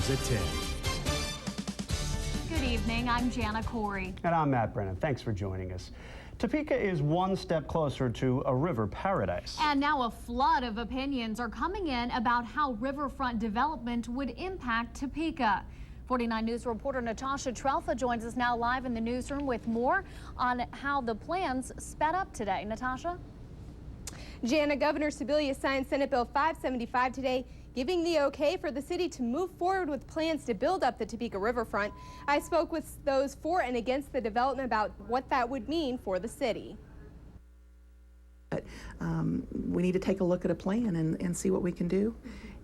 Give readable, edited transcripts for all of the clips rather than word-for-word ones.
News at 10. Good evening, I'm Jana Corey. And I'm Matt Brennan. Thanks for joining us. Topeka is one step closer to a river paradise. And now a flood of opinions are coming in about how riverfront development would impact Topeka. 49 News reporter Natasha Trelfa joins us now live in the newsroom with more on how the plans sped up today. Natasha? Jana, Governor Sebelius signed Senate Bill 575 today, giving the okay for the city to move forward with plans to build up the Topeka riverfront. I spoke with those for and against the development about what that would mean for the city. But we need to take a look at a plan and see what we can do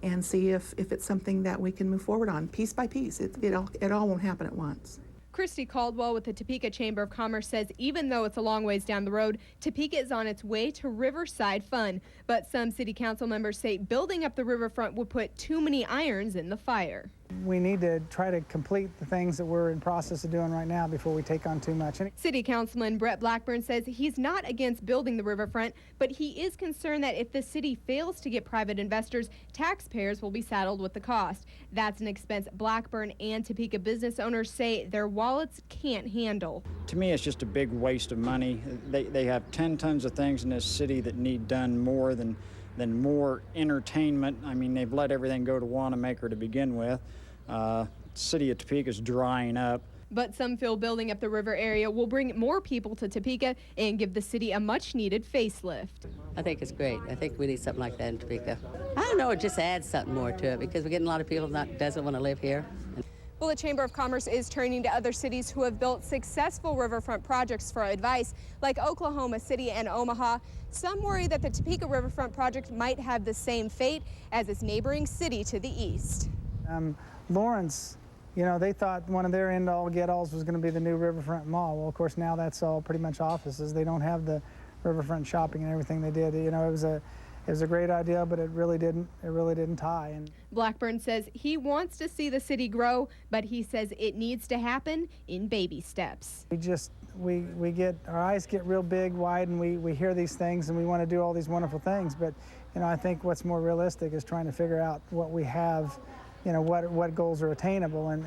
and see if it's something that we can move forward on piece by piece. It all won't happen at once. Christy Caldwell with the Topeka Chamber of Commerce says even though it's a long ways down the road, Topeka is on its way to riverside fun. But some city council members say building up the riverfront would put too many irons in the fire. We need to try to complete the things that we're in process of doing right now before we take on too much. City Councilman Brett Blackburn says he's not against building the riverfront, but he is concerned that if the city fails to get private investors, taxpayers will be saddled with the cost. That's an expense Blackburn and Topeka business owners say their wallets can't handle. To me, it's just a big waste of money. They have 10 tons of things in this city that need done more than more entertainment. I mean, they've let everything go to Wanamaker to begin with. City of Topeka is drying up. But some feel building up the river area will bring more people to Topeka and give the city a much-needed facelift. I think it's great. I think we need something like that in Topeka. I don't know, it just adds something more to it because we're getting a lot of people that doesn't want to live here. Well, the Chamber of Commerce is turning to other cities who have built successful riverfront projects for advice, like Oklahoma City and Omaha. Some worry that the Topeka riverfront project might have the same fate as its neighboring city to the east. Lawrence, you know, they thought one of their end-all get-alls was going to be the new riverfront mall. Well, of course, now that's all pretty much offices. They don't have the riverfront shopping and everything they did. You know, it was a great idea, but it really didn't tie. And Blackburn says he wants to see the city grow, but he says it needs to happen in baby steps. We get, our eyes get real big, wide, and we hear these things and we want to do all these wonderful things. But, you know, I think what's more realistic is trying to figure out what we have, you know, what goals are attainable. And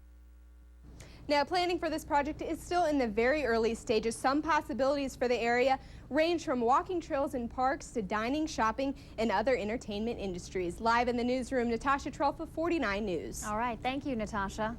now, planning for this project is still in the very early stages. Some possibilities for the area range from walking trails and parks to dining, shopping, and other entertainment industries. Live in the newsroom, Natasha Trelfa, 49 News. All right, thank you, Natasha.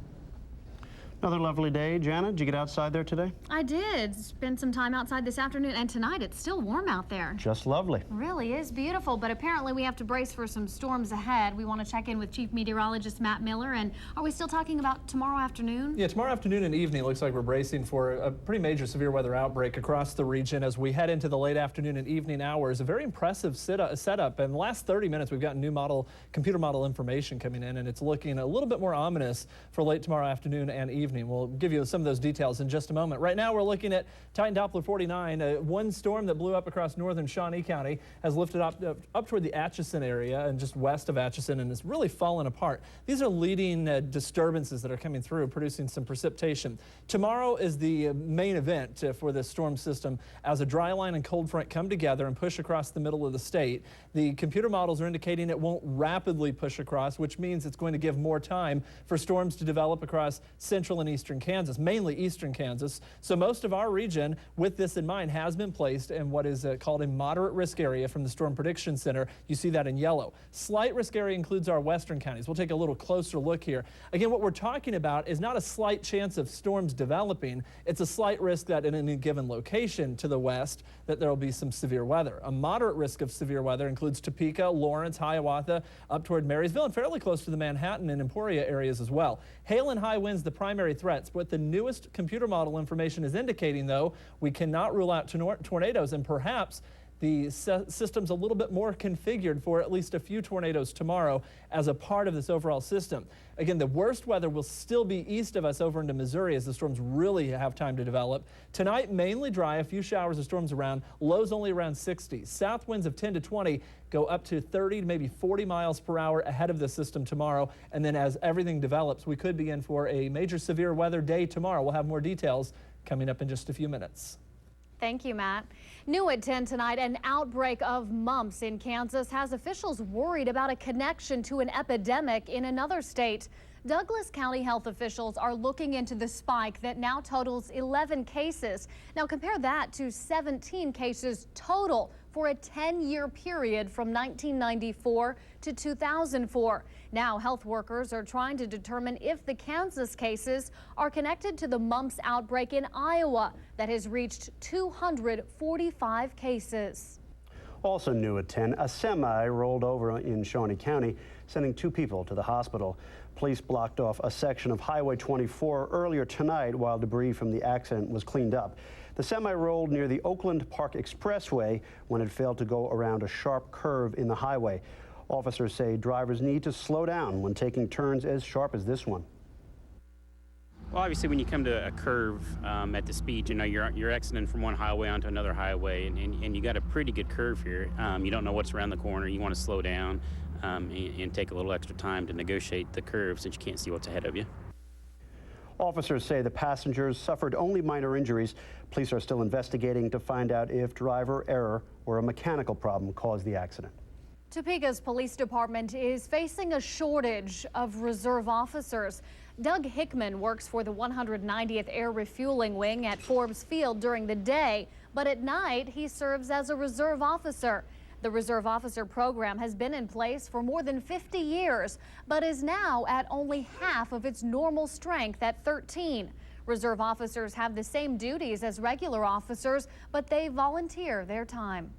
Another lovely day. Jana, did you get outside there today? I did. Spend some time outside this afternoon, and tonight it's still warm out there. Just lovely. It really is beautiful, but apparently we have to brace for some storms ahead. We want to check in with Chief Meteorologist Matt Miller, and are we still talking about tomorrow afternoon? Yeah, tomorrow afternoon and evening looks like we're bracing for a pretty major severe weather outbreak across the region as we head into the late afternoon and evening hours. A very impressive setup. In the last 30 minutes, we've gotten new computer model information coming in, and it's looking a little bit more ominous for late tomorrow afternoon and evening. We'll give you some of those details in just a moment. Right now, we're looking at Titan Doppler 49. One storm that blew up across northern Shawnee County has lifted up toward the Atchison area and just west of Atchison, and it's really fallen apart. These are leading disturbances that are coming through, producing some precipitation. Tomorrow is the main event for this storm system as a dry line and cold front come together and push across the middle of the state. The computer models are indicating it won't rapidly push across, which means it's going to give more time for storms to develop across central and eastern Kansas, mainly eastern Kansas. So most of our region, with this in mind, has been placed in what is called a moderate risk area from the Storm Prediction Center. You see that in yellow. Slight risk area includes our western counties. We'll take a little closer look here. Again, what we're talking about is not a slight chance of storms developing. It's a slight risk that in any given location to the west that there will be some severe weather. A moderate risk of severe weather includes Topeka, Lawrence, Hiawatha, up toward Marysville, and fairly close to the Manhattan and Emporia areas as well. Hail and high winds, the primary threats. What the newest computer model information is indicating, though, we cannot rule out tornadoes, and perhaps the system's a little bit more configured for at least a few tornadoes tomorrow as a part of this overall system. Again, the worst weather will still be east of us over into Missouri as the storms really have time to develop. Tonight, mainly dry, a few showers of storms around, lows only around 60. South winds of 10 to 20 go up to 30 to maybe 40 miles per hour ahead of the system tomorrow. And then as everything develops, we could be in for a major severe weather day tomorrow. We'll have more details coming up in just a few minutes. Thank you, Matt. New at 10 tonight, an outbreak of mumps in Kansas has officials worried about a connection to an epidemic in another state. Douglas County health officials are looking into the spike that now totals 11 cases. Now compare that to 17 cases total for a 10-year period from 1994 to 2004. Now health workers are trying to determine if the Kansas cases are connected to the mumps outbreak in Iowa that has reached 245 cases. Also new at 10, a semi rolled over in Shawnee County, sending 2 people to the hospital. Police blocked off a section of Highway 24 earlier tonight while debris from the accident was cleaned up. The semi rolled near the Oakland Park Expressway when it failed to go around a sharp curve in the highway. Officers say drivers need to slow down when taking turns as sharp as this one. Well, obviously, when you come to a curve at the speed, you know, you're exiting from one highway onto another highway, and you got a pretty good curve here. You don't know what's around the corner. You want to slow down and take a little extra time to negotiate the curve since you can't see what's ahead of you. Officers say the passengers suffered only minor injuries. Police are still investigating to find out if driver error or a mechanical problem caused the accident. Topeka's police department is facing a shortage of reserve officers. Doug Hickman works for the 190th Air Refueling Wing at Forbes Field during the day, but at night he serves as a reserve officer. The Reserve Officer program has been in place for more than 50 years, but is now at only half of its normal strength at 13. Reserve officers have the same duties as regular officers, but they volunteer their time.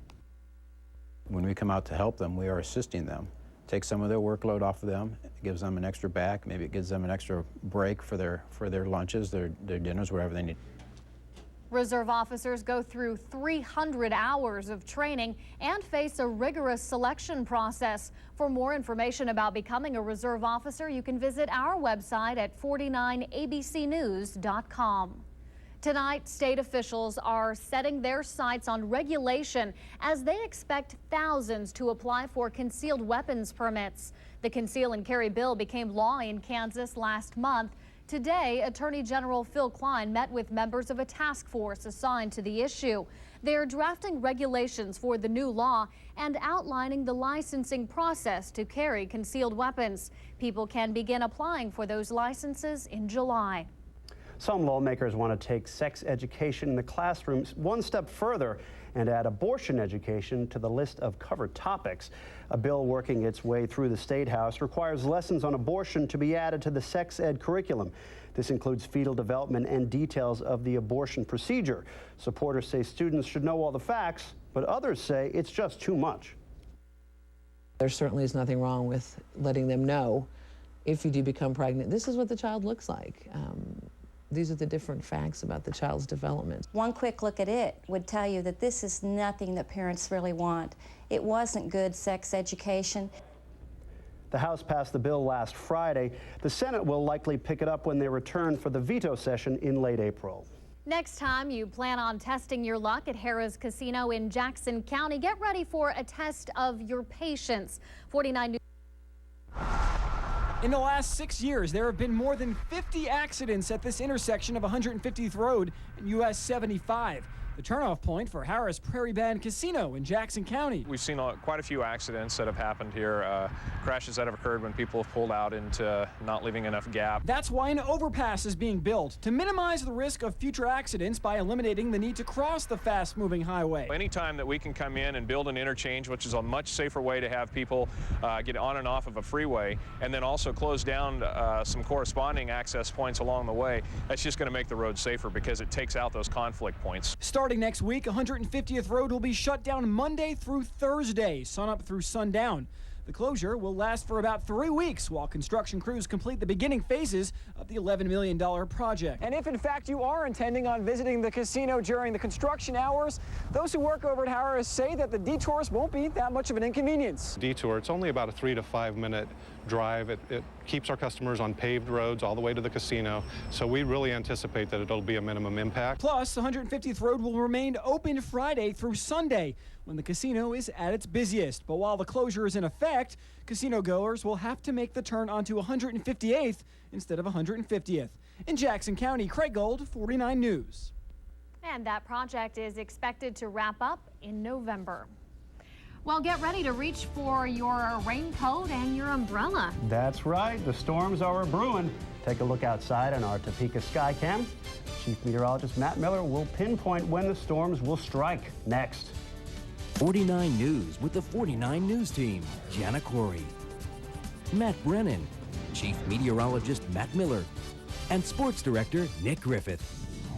When we come out to help them, we are assisting them. Take some of their workload off of them. It gives them an extra back. Maybe it gives them an extra break for their lunches, their dinners, whatever they need. Reserve officers go through 300 hours of training and face a rigorous selection process. For more information about becoming a reserve officer, you can visit our website at 49abcnews.com. Tonight, state officials are setting their sights on regulation as they expect thousands to apply for concealed weapons permits. The conceal and carry bill became law in Kansas last month. Today, Attorney General Phil Klein met with members of a task force assigned to the issue. They're drafting regulations for the new law and outlining the licensing process to carry concealed weapons. People can begin applying for those licenses in July. Some lawmakers want to take sex education in the classrooms one step further and add abortion education to the list of covered topics. A bill working its way through the State House requires lessons on abortion to be added to the sex ed curriculum. This includes fetal development and details of the abortion procedure. Supporters say students should know all the facts, but others say it's just too much. There certainly is nothing wrong with letting them know if you do become pregnant, this is what the child looks like. These are the different facts about the child's development. One quick look at it would tell you that this is nothing that parents really want. It wasn't good sex education. The House passed the bill last Friday. The Senate will likely pick it up when they return for the veto session in late April. Next time you plan on testing your luck at Harrah's Casino in Jackson County, get ready for a test of your patience. 49 News. In the last 6 years, there have been more than 50 accidents at this intersection of 150th Road and US 75. The turnoff point for Harrah's Prairie Band Casino in Jackson County. We've seen quite a few accidents that have happened here, crashes that have occurred when people have pulled out into not leaving enough gap. That's why an overpass is being built to minimize the risk of future accidents by eliminating the need to cross the fast-moving highway. Anytime that we can come in and build an interchange, which is a much safer way to have people get on and off of a freeway, and then also close down some corresponding access points along the way, that's just going to make the road safer because it takes out those conflict points. Starting next week, 150th Road will be shut down Monday through Thursday, sunup through sundown. The closure will last for about 3 weeks while construction crews complete the beginning phases of the $11 million project. And if in fact you are intending on visiting the casino during the construction hours, those who work over at Harrah's say that the detours won't be that much of an inconvenience. Detour, it's only about a 3 to 5 minute drive. It keeps our customers on paved roads all the way to the casino, so we really anticipate that it'll be a minimum impact. Plus, 150th Road will remain open Friday through Sunday when the casino is at its busiest. But while the closure is in effect, casino goers will have to make the turn onto 158th instead of 150th. In Jackson County, Craig Gold, 49 News. And that project is expected to wrap up in November. Well, get ready to reach for your raincoat and your umbrella. That's right. The storms are brewing. Take a look outside on our Topeka Skycam. Chief Meteorologist Matt Miller will pinpoint when the storms will strike next. 49 News with the 49 News team. Jana Corey, Matt Brennan, Chief Meteorologist Matt Miller, and Sports Director Nick Griffith.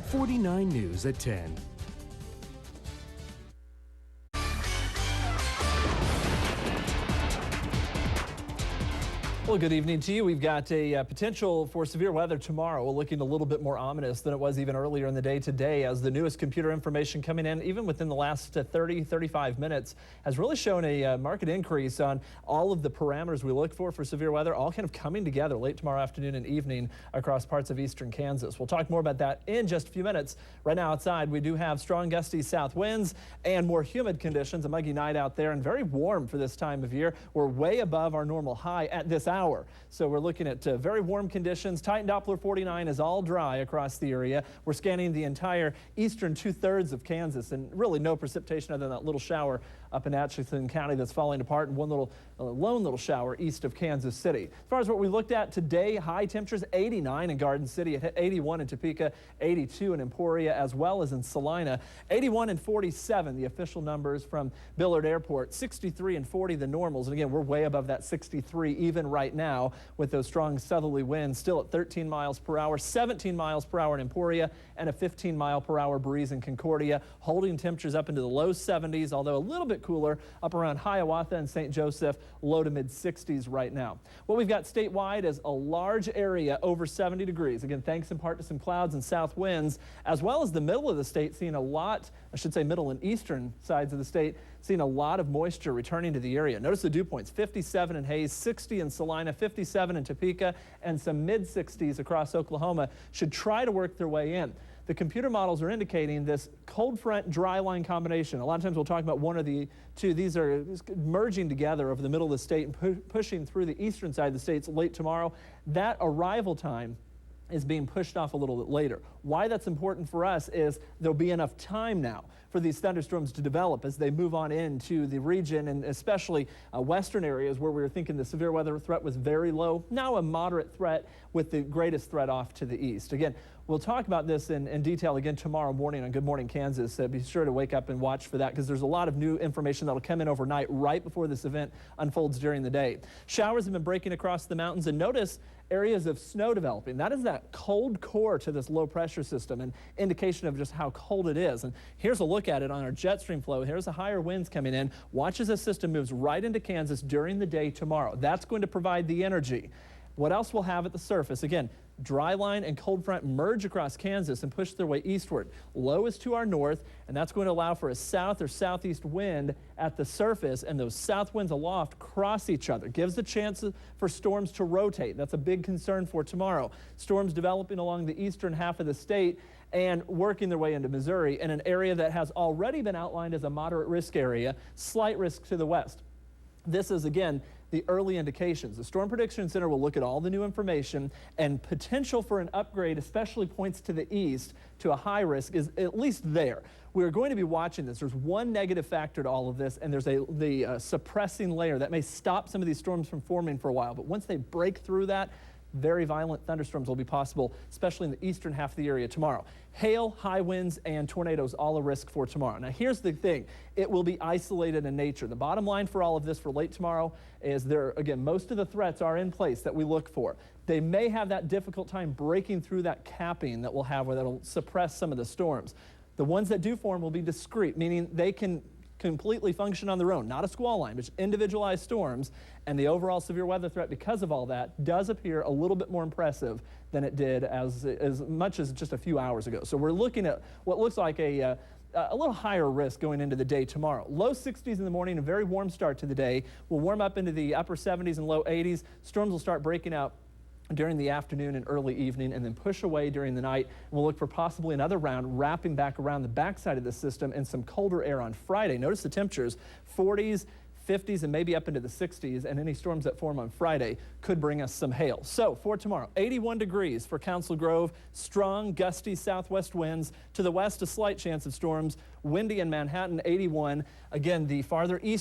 49 News at 10. Well, good evening to you. We've got a potential for severe weather tomorrow. We're looking a little bit more ominous than it was even earlier in the day today, as the newest computer information coming in, even within the last 35 minutes, has really shown a marked increase on all of the parameters we look for severe weather, all kind of coming together late tomorrow afternoon and evening across parts of eastern Kansas. We'll talk more about that in just a few minutes. Right now outside, we do have strong gusty south winds and more humid conditions, a muggy night out there, and very warm for this time of year. We're way above our normal high at this hour. So we're looking at very warm conditions. Titan Doppler 49 is all dry across the area. We're scanning the entire eastern 2/3 of Kansas, and really no precipitation other than that little shower up in Atchison County that's falling apart, and one lone little shower east of Kansas City. As far as what we looked at today, high temperatures 89 in Garden City, it hit 81 in Topeka, 82 in Emporia, as well as in Salina, 81 and 47 the official numbers from Billard Airport, 63 and 40 the normals, and again we're way above that 63 even right now with those strong southerly winds still at 13 miles per hour, 17 miles per hour in Emporia, and a 15 mile per hour breeze in Concordia, holding temperatures up into the low 70s, although a little bit cooler up around Hiawatha and St. Joseph, low to mid 60s right now. What we've got statewide is a large area over 70 degrees. Again, thanks in part to some clouds and south winds, as well as the middle of the state seeing a lot, I should say middle and eastern sides of the state, seeing a lot of moisture returning to the area. Notice the dew points, 57 in Hays, 60 in Salina, 57 in Topeka, and some mid 60s across Oklahoma should try to work their way in. The computer models are indicating this cold front dry line combination. A lot of times we'll talk about one or the two. These are merging together over the middle of the state and pushing through the eastern side of the states late tomorrow. That arrival time is being pushed off a little bit later. Why that's important for us is there'll be enough time now for these thunderstorms to develop as they move on into the region, and especially western areas where we were thinking the severe weather threat was very low. Now a moderate threat with the greatest threat off to the east. Again, we'll talk about this in detail again tomorrow morning on Good Morning Kansas. Be sure to wake up and watch for that, because there's a lot of new information that'll come in overnight right before this event unfolds during the day. Showers have been breaking across the mountains, and notice areas of snow developing. That is that cold core to this low pressure system, an indication of just how cold it is. And here's a look at it on our jet stream flow. Here's the higher winds coming in. Watch as this system moves right into Kansas during the day tomorrow. That's going to provide the energy. What else we'll have at the surface? Again, dry line and cold front merge across Kansas and push their way eastward. Low is to our north, and that's going to allow for a south or southeast wind at the surface, and those south winds aloft cross each other. Gives the chance for storms to rotate. That's a big concern for tomorrow. Storms developing along the eastern half of the state and working their way into Missouri in an area that has already been outlined as a moderate risk area, slight risk to the west. This is, again, the early indications. The Storm Prediction Center will look at all the new information, and potential for an upgrade, especially points to the east to a high risk, is at least there. We're going to be watching this. There's one negative factor to all of this, and there's the suppressing layer that may stop some of these storms from forming for a while. But once they break through that, very violent thunderstorms will be possible, especially in the eastern half of the area tomorrow. Hail, high winds, and tornadoes all a risk for tomorrow. Now here's the thing, it will be isolated in nature. The bottom line for all of this for late tomorrow is again, most of the threats are in place that we look for. They may have that difficult time breaking through that capping that we'll have where that'll suppress some of the storms. The ones that do form will be discrete, meaning they can completely function on their own, not a squall line, but individualized storms, and the overall severe weather threat because of all that does appear a little bit more impressive than it did as much as just a few hours ago. So we're looking at what looks like a little higher risk going into the day tomorrow. Low 60s in the morning, a very warm start to the day. We'll warm up into the upper 70s and low 80s. Storms will start breaking out during the afternoon and early evening, and then push away during the night. We'll look for possibly another round wrapping back around the backside of the system and some colder air on Friday. Notice the temperatures, 40s, 50s, and maybe up into the 60s, and any storms that form on Friday could bring us some hail. So for tomorrow, 81 degrees for Council Grove, strong gusty southwest winds. To the west, a slight chance of storms. Windy in Manhattan, 81. Again, the farther east